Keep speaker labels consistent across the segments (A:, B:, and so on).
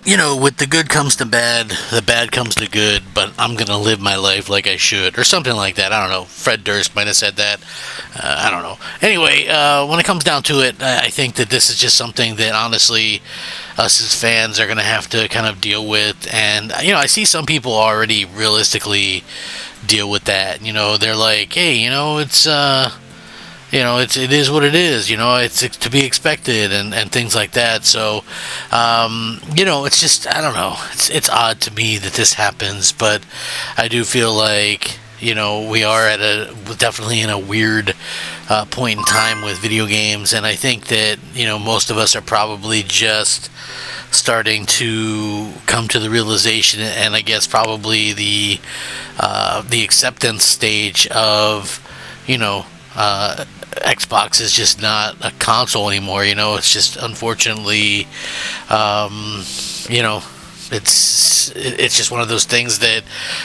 A: with the good comes the bad comes the good, but I'm going to live my life like I should, or something like that. I don't know. Fred Durst might have said that. I don't know. Anyway, when it comes down to it, I think that this is just something that, honestly, us as fans are going to have to kind of deal with. And, I see some people already realistically deal with that. They're like, hey, it is what it is. It's to be expected and things like that. So, it's just, I don't know. It's odd to me that this happens, but I do feel like, we are definitely in a weird point in time with video games, and I think that, most of us are probably just starting to come to the realization, and I guess probably the acceptance stage of, Xbox is just not a console anymore. It's just, unfortunately, it's just one of those things that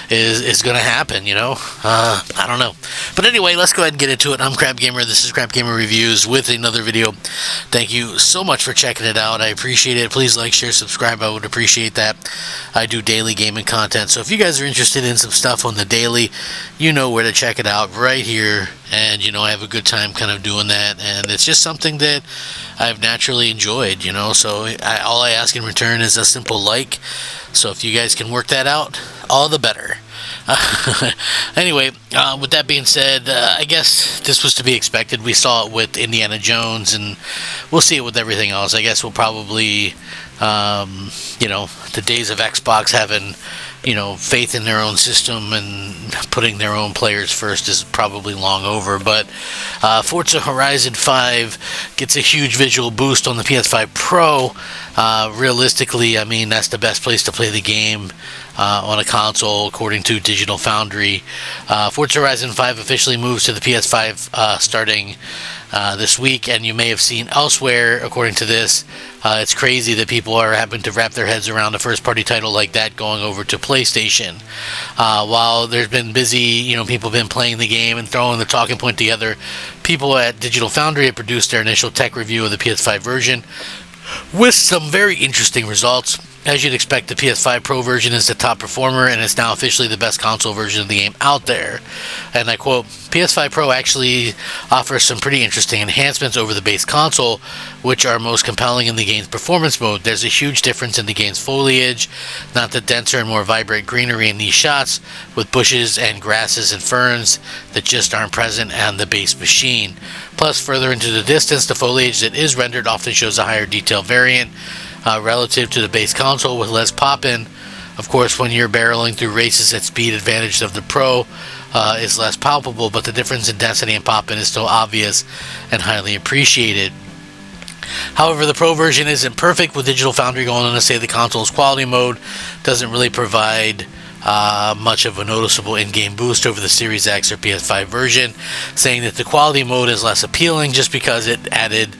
A: is going to happen. I don't know, but anyway, let's go ahead and get into it. I'm Crab Gamer. This is Crab Gamer Reviews with another video. Thank you so much for checking it out. I appreciate it. Please like, share, subscribe. I would appreciate that. I do daily gaming content, so if you guys are interested in some stuff on the daily, you know where to check it out, right here. And I have a good time kind of doing that, and it's just something that I've naturally enjoyed, so all I ask in return is a simple like. So if you guys can work that out, all the better. Anyway, with that being said, I guess this was to be expected. We saw it with Indiana Jones, and we'll see it with everything else. I guess we'll probably, the days of Xbox having, faith in their own system and putting their own players first is probably long over. But Forza Horizon 5 gets a huge visual boost on the PS5 Pro. Realistically, I mean, that's the best place to play the game on a console, according to Digital Foundry. Forza Horizon 5 officially moves to the PS5 starting this week, and you may have seen elsewhere, according to this, it's crazy that people are having to wrap their heads around a first-party title like that going over to PlayStation. While there's been busy, people have been playing the game and throwing the talking point together, people at Digital Foundry have produced their initial tech review of the PS5 version with some very interesting results. As you'd expect, the PS5 Pro version is the top performer, and it's now officially the best console version of the game out there. And I quote, PS5 Pro actually offers some pretty interesting enhancements over the base console, which are most compelling in the game's performance mode. There's a huge difference in the game's foliage, not the denser and more vibrant greenery in these shots, with bushes and grasses and ferns that just aren't present on the base machine. Plus, further into the distance, the foliage that is rendered often shows a higher detail variant relative to the base console with less pop-in. Of course, when you're barreling through races at speed, advantage of the Pro is less palpable, but the difference in density and pop-in is still obvious and highly appreciated. However, the Pro version isn't perfect, with Digital Foundry going on to say the console's quality mode doesn't really provide much of a noticeable in-game boost over the Series X or PS5 version, saying that the quality mode is less appealing just because it added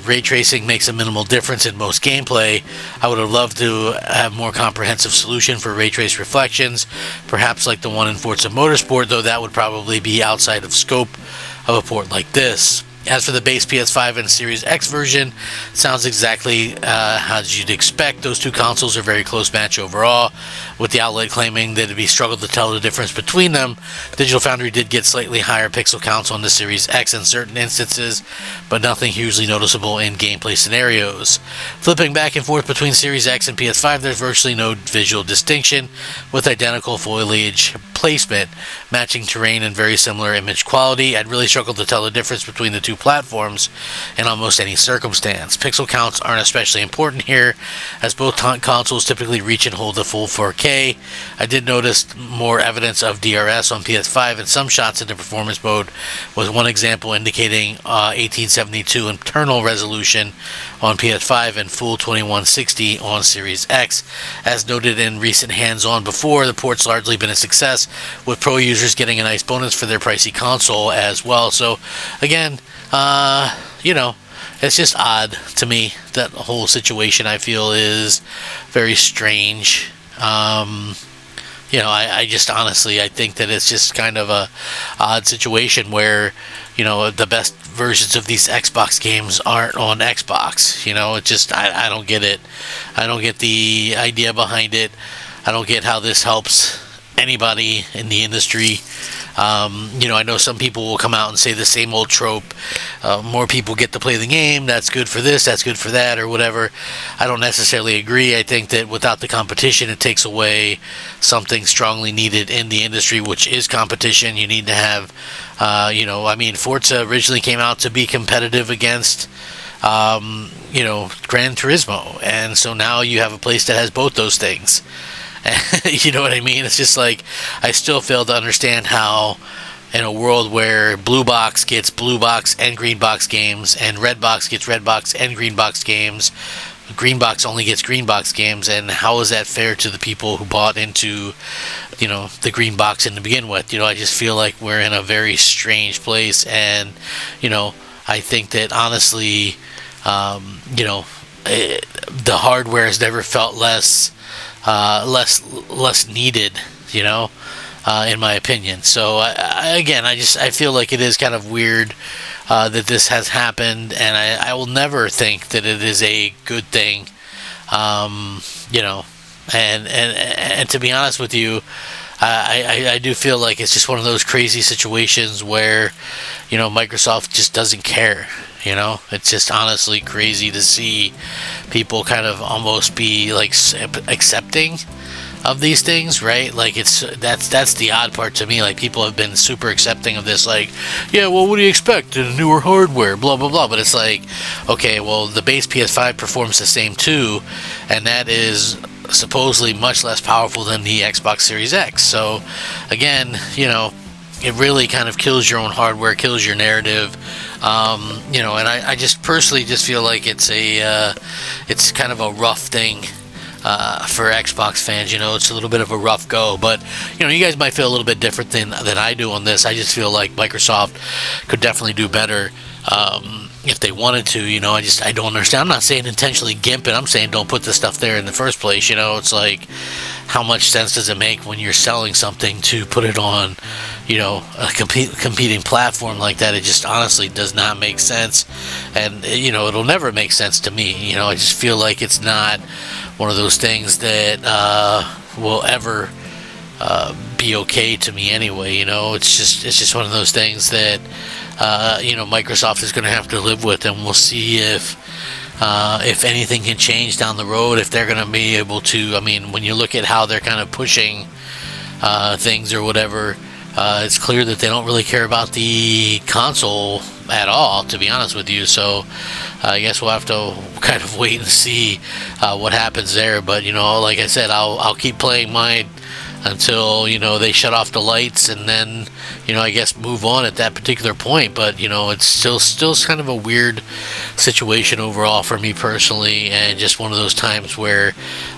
A: ray tracing makes a minimal difference in most gameplay. I would have loved to have more comprehensive solution for ray trace reflections, perhaps like the one in Forza Motorsport, though that would probably be outside of scope of a port like this. As for the base PS5 and Series X version, sounds exactly as you'd expect. Those two consoles are a very close match overall, with the outlet claiming that it'd be struggled to tell the difference between them. Digital Foundry did get slightly higher pixel counts on the Series X in certain instances, but nothing hugely noticeable in gameplay scenarios. Flipping back and forth between Series X and PS5, there's virtually no visual distinction, with identical foliage placement, matching terrain, and very similar image quality. I'd really struggled to tell the difference between the two platforms in almost any circumstance. Pixel counts aren't especially important here, as both consoles typically reach and hold the full 4K. I did notice more evidence of DRS on PS5 in some shots in the performance mode, with one example indicating 1872 internal resolution on PS5 and full 2160 on Series X. As noted in recent hands-on before, the port's largely been a success, with Pro users getting a nice bonus for their pricey console as well. So again, it's just odd to me. That whole situation, I feel, is very strange. I just honestly, I think that it's just kind of a odd situation where, the best versions of these Xbox games aren't on Xbox. It just, I don't get it. I don't get the idea behind it. I don't get how this helps anybody in the industry. I know some people will come out and say the same old trope. More people get to play the game. That's good for this. That's good for that, or whatever. I don't necessarily agree. I think that without the competition, it takes away something strongly needed in the industry, which is competition. You need to have, Forza originally came out to be competitive against, Gran Turismo, and so now you have a place that has both those things. You know what I mean? It's just like, I still fail to understand how, in a world where Blue Box gets Blue Box and Green Box games, and Red Box gets Red Box and Green Box games, Green Box only gets Green Box games, and how is that fair to the people who bought into, the Green Box to begin with? I just feel like we're in a very strange place, and, I think that honestly, the hardware has never felt less needed, in my opinion. So I feel like it is kind of weird that this has happened, and I will never think that it is a good thing. And to be honest with you, I do feel like it's just one of those crazy situations where, Microsoft just doesn't care. It's just honestly crazy to see people kind of almost be like accepting of these things, right? Like, that's the odd part to me. Like, people have been super accepting of this, like, yeah, well, what do you expect in newer hardware, blah blah blah. But it's like, okay, well, the base PS5 performs the same too, and that is supposedly much less powerful than the Xbox Series X. So again, it really kind of kills your own hardware, kills your narrative. And I just personally just feel like it's kind of a rough thing for Xbox fans. It's a little bit of a rough go, but you guys might feel a little bit different than I do on this. I just feel like Microsoft could definitely do better if they wanted to. I don't understand. I'm not saying intentionally gimp it. I'm saying don't put this stuff there in the first place. It's like, how much sense does it make when you're selling something to put it on, a competing platform like that? It just honestly does not make sense, and it'll never make sense to me. I just feel like it's not one of those things that will ever be okay to me anyway. It's just one of those things that Microsoft is going to have to live with, and we'll see if anything can change down the road, if they're going to be able to. I mean, when you look at how they're kind of pushing things or whatever, it's clear that they don't really care about the console at all, to be honest with you. So I guess we'll have to kind of wait and see what happens there. But like I said, I'll keep playing mine until they shut off the lights, and then I guess move on at that particular point. But it's still kind of a weird situation overall for me personally, and just one of those times where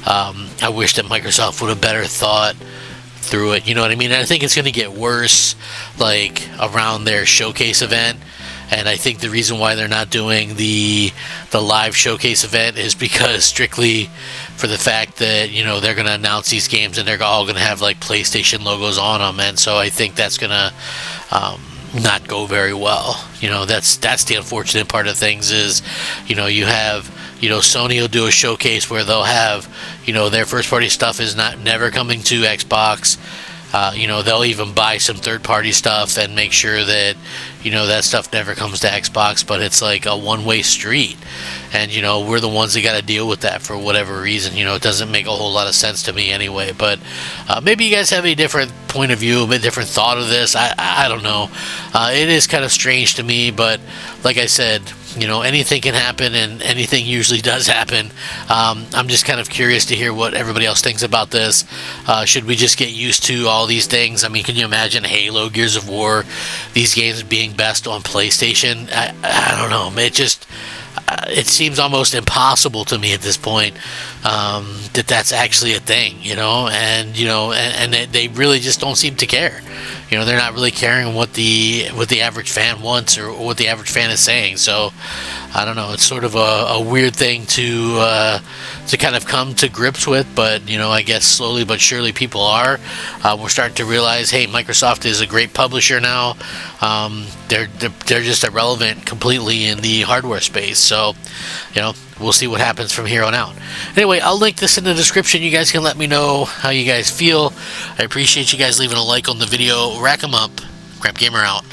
A: I wish that Microsoft would have better thought through it. You know what I mean? And I think it's going to get worse, like, around their showcase event. And I think the reason why they're not doing the live showcase event is because strictly for the fact that they're going to announce these games and they're all going to have like PlayStation logos on them, and so I think that's going to not go very well. That's the unfortunate part of things is you have Sony will do a showcase where they'll have their first party stuff is never coming to Xbox. They'll even buy some third-party stuff and make sure that, that stuff never comes to Xbox, but it's like a one-way street. And, we're the ones that got to deal with that for whatever reason. It doesn't make a whole lot of sense to me anyway. But maybe you guys have a different point of view, a bit different thought of this. I don't know. It is kind of strange to me, but like I said, anything can happen, and anything usually does happen. I'm just kind of curious to hear what everybody else thinks about this. Should we just get used to all these things? I mean, can you imagine Halo, Gears of War, these games being best on PlayStation? I don't know. It seems almost impossible to me at this point that that's actually a thing, and they really just don't seem to care. They're not really caring what the average fan wants or what the average fan is saying. So I don't know. It's sort of a weird thing to kind of come to grips with, but I guess slowly but surely people are. We're starting to realize, hey, Microsoft is a great publisher now. They're just irrelevant completely in the hardware space. So, we'll see what happens from here on out. Anyway, I'll link this in the description. You guys can let me know how you guys feel. I appreciate you guys leaving a like on the video. Rack 'em up. Crap Gamer out.